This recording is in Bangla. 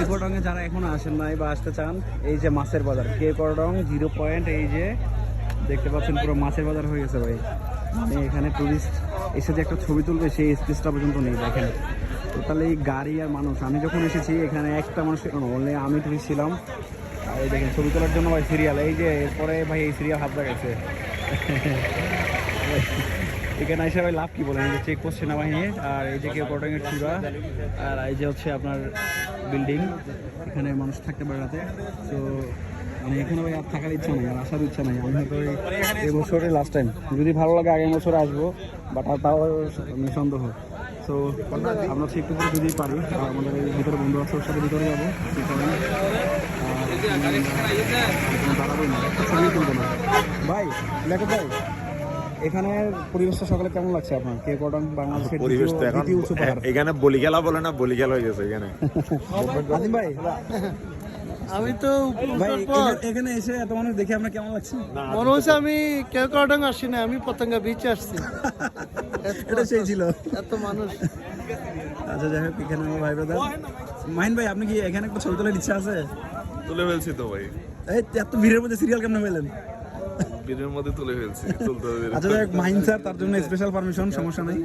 কেওক্রাডং-এ যারা এখনো আসেন নাই বা আসতে চান, এই যে মাছের বাজার কেওক্রাডং 0 পয়েন্ট, এই যে দেখতে পাচ্ছেন পুরো মাছের বাজার হয়ে গেছে ভাই। মানে এখানে টুরিস্ট এসে যে একটা ছবি তুলবে সেই স্পেসটা পর্যন্ত নেই। দেখেন টোটালি গাড়ি আর মানুষ। আমি যখন এসেছি এখানে একটা মানুষ অনলি আমি টুরিস্ট ছিলাম। আর এই দেখেন ছবি তোলার জন্য ভাই সিরিয়াল, এই যে এরপরে ভাই এই সিরিয়াল হাত লাগাইছে। এখানে এসে ভাই লাভ কি বলেন, এই যে চেক পোস্ট সেনাবাহিনীর, আর এই যে কেওক্রাডং-এর চূড়া, আর এই যে হচ্ছে আপনার বিল্ডিং, এখানে মানুষ থাকতে পারে রাতে। তো মানে এখানে ভাই আর থাকার ইচ্ছা নেই, আর আসার ইচ্ছা নেই। আমি হয়তো এই বছরের লাস্ট টাইম, যদি ভালো লাগে আগামী বছরে আসবো, বাট আর তাও মানে সন্দেহ। তো আমরা হচ্ছে একটু করে যদি পারি, আমাদের এই ভিতরে বন্ধু আছে, ওর সাথে ভিতরে যাবো, দাঁড়াবোই না, একটা ছবি তুলবো না। ভাই লেখক ভাই, এখানের পরিবেশটা সকালে কেমন লাগছে আপনার? কেওক্রাডং বাংলাদেশের পরিবেশ তো এখন দ্বিতীয় উঁচু পাহাড়। এখানে বলি খেলা বলে না, বলি খেলা হয়ে গেছে এখানে। আজিম ভাই, আমি তো ভাই এখানে এসে এত মানুষ দেখে আপনার কেমন লাগছে? মনে হচ্ছে আমি কেওক্রাডং আসি না, আমি পতঙ্গা বিচে আসছি। এটা সেই ছিল। এত মানুষ। আচ্ছা যাই হোক, এখানে আমার ভাই ব্রাদার মাহিন ভাই, আপনি কি এখানে একটা ছবি তোলার ইচ্ছা আছে? তুলে ফেলছি তো ভাই, এই এত ভিড়ের মধ্যে সিরিয়াল কেমন পেলেন? বিলের মধ্যে তুলে ফেলছি, তুলতে হবে। আচ্ছা যাই হোক, মাহিন স্যার তার জন্য স্পেশাল পারমিশন, সমস্যা নাই।